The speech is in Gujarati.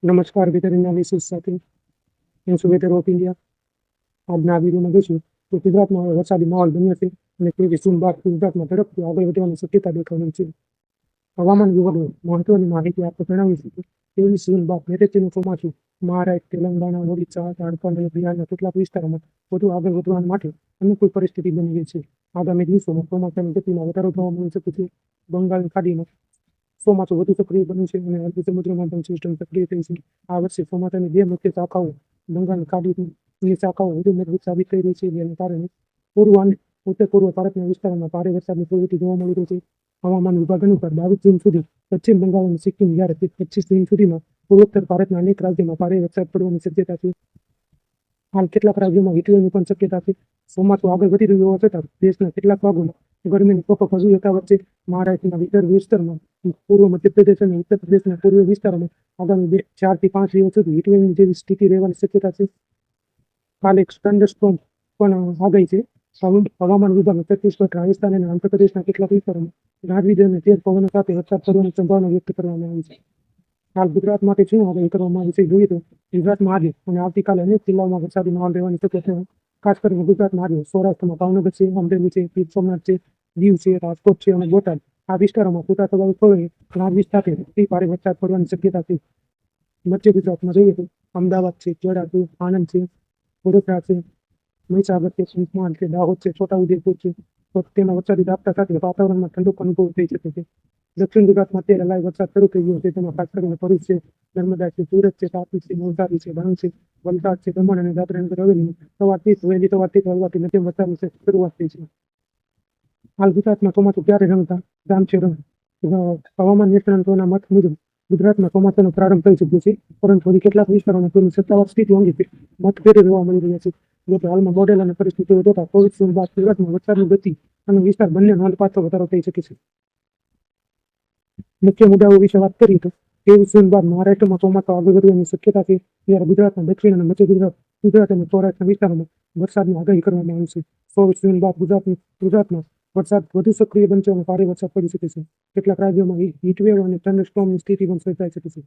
નમસ્કાર વેધર એનાલિસિસ સાથે હું છું વેધર ઓફ ઇન્ડિયા. આજના આ વિડીયોમાં જોઈશું તો ગુજરાતમાં હવે વરસાદી માહોલ બન્યો છે અને 23 જૂન બાદ ગુજરાતમાં ઝડપથી આગળ વધવાની શક્યતા દેખાઈ છે. હવામાન વિભાગે મહત્વની માહિતી આપતા જણાવ્યું છે કે 23 જૂન બાદ નૈઋત્યનું ચોમાસું મહારાષ્ટ્ર, તેલંગાણા, ઓડિશા, ઝારખંડ અને બિહારના કેટલાક વિસ્તારોમાં વધુ આગળ વધવા માટે અનુકૂળ પરિસ્થિતિ બની ગઈ છે. આગામી દિવસોમાં ચોમાસાની ગતિમાં વધારો જોવા મળી શકે છે. બંગાળની ખાડીમાં ચોમાસું વધુ સક્રિય બન્યું છે અને અરબી સમુદ્રમાં પણ સિસ્ટમ સક્રિય થઈ છે. આ વર્ષે ચોમાસાની બે મુખ્ય શાખાઓ બંગાળની ખાડીની શાખાઓ વધુ મજબૂત સાબિત થઈ રહી છે, જેના કારણે પૂર્વ અને ઉત્તર પૂર્વ ભારતના વિસ્તારોમાં ભારે વરસાદની પ્રવૃત્તિ જોવા મળી રહી છે. હવામાન વિભાગ અનુસાર 22 જૂન સુધી પશ્ચિમ બંગાળ અને સિક્કિમ, જ્યારે 25 જૂન સુધીમાં પૂર્વોત્તર ભારતના અનેક રાજ્યોમાં ભારે વરસાદ પડવાની શક્યતા છે. હાલ કેટલાક રાજ્યોમાં હીટવેવની પણ શક્યતા છે. ચોમાસું આગળ વધી રહ્યું હોવા છતાં દેશના કેટલાક ભાગોમાં ગરમીની પ્રકોપ હજુ યથાવત છે. મહારાષ્ટ્રના વિદર્ભ વિસ્તારમાં, પૂર્વ મધ્યપ્રદેશ અને ઉત્તર પ્રદેશના પૂર્વીય વિસ્તારોમાં આગામી 4 થી 5 દિવસ સુધી હીટવેવ જેવી સ્થિતિ રહેવાની શક્યતા છે. કાલે એક થંડરસ્ટોર્મ પણ આગાહી છે. હવામાન વિભાગે છત્તીસગઢ, રાજસ્થાન અને આંધ્રપ્રદેશના કેટલાક વિસ્તારોમાં ગાજવીજ અને તેજ પવનો સાથે વરસાદ પડવાની સંભાવના વ્યક્ત કરવામાં આવી છે. હાલ ગુજરાત માટે શું આગાહી કરવામાં આવી છે જોઈએ તો ગુજરાતમાં આજે અને આવતીકાલે અનેક જિલ્લાઓમાં વરસાદી માહોલ રહેવાની શક્યતા. ખાસ કરીને ગુજરાતમાં આજે સૌરાષ્ટ્રમાં ભાવનગર છે, અમરેલી છે, ગીર સોમનાથ છે, દીવ છે, રાજકોટ છે અને બોટાદ આ વિસ્તારોમાં છૂટાછવાયા સ્થળોએ ગાજવીજ સાથે અતિ ભારે વરસાદ પડવાની શક્યતા છે. મધ્ય ગુજરાતમાં જોઈએ તો અમદાવાદ છે, ખેડા છે, આણંદ છે, વડોદરા છે, મહીસાગર છે, પંચમહાલ છે, દાહોદ છે, છોટાઉદેપુર છે, તો તેમાં વરસાદી ઝાપટા સાથે વાતાવરણમાં ઠંડક અનુભવ થઈ શકે છે. દક્ષિણ ગુજરાતમાં અત્યારે લાઈવ વરસાદ શરૂ થઈ ગયો છે, તેમાં ખાસ કરીને ભરૂચ છે, નર્મદા છે, સુરત છે, તાપી છે, નવસારી છે, ડાંગ છે, વલસાડ છે, દમણ અને દાદરા નગર હવેલીમાં સવારથી હળવાથી મધ્યમ વરસાદની શરૂઆત થઈ છે. હાલ ગુજરાતમાં ચોમાસું ક્યારે રમતા ગામ છે રમ હવામાન નિષ્ણાંતોના મત મુજબ ગુજરાતમાં ચોમાસાનો પ્રારંભ થઈ ચૂક્યો છે, પરંતુ હજી કેટલાક વિસ્તારોમાં તેની સત્તાવાર સ્થિતિ અંગે મતભેદ જોવા મળી રહ્યા છે. જોકે હાલમાં મોડેલ અને પરિસ્થિતિઓ જોતા 24 જૂન બાદ ગુજરાતમાં વરસાદની ગતિ અને વિસ્તાર બંને નોંધપાત્ર વધારો થઈ શકે છે. મુખ્ય મુદ્દાઓ વિશે વાત કરીએ તો 23 જૂન બાદ મહારાષ્ટ્રમાં ચોમાસું આગળ વધવાની શક્યતા છે, જ્યારે ગુજરાતના દક્ષિણ અને મધ્ય ગુજરાત અને સૌરાષ્ટ્રના વિસ્તારોમાં વરસાદની આગાહી કરવામાં આવી છે. 24 જૂન બાદ ગુજરાતમાં વરસાદ વધુ સક્રિય બનશે અને ભારે વરસાદ પડી શકે છે. કેટલાક રાજ્યોમાં હીટવેવ અને થંડરસ્ટોર્મની સ્થિતિ પણ સર્જાઈ શકે છે.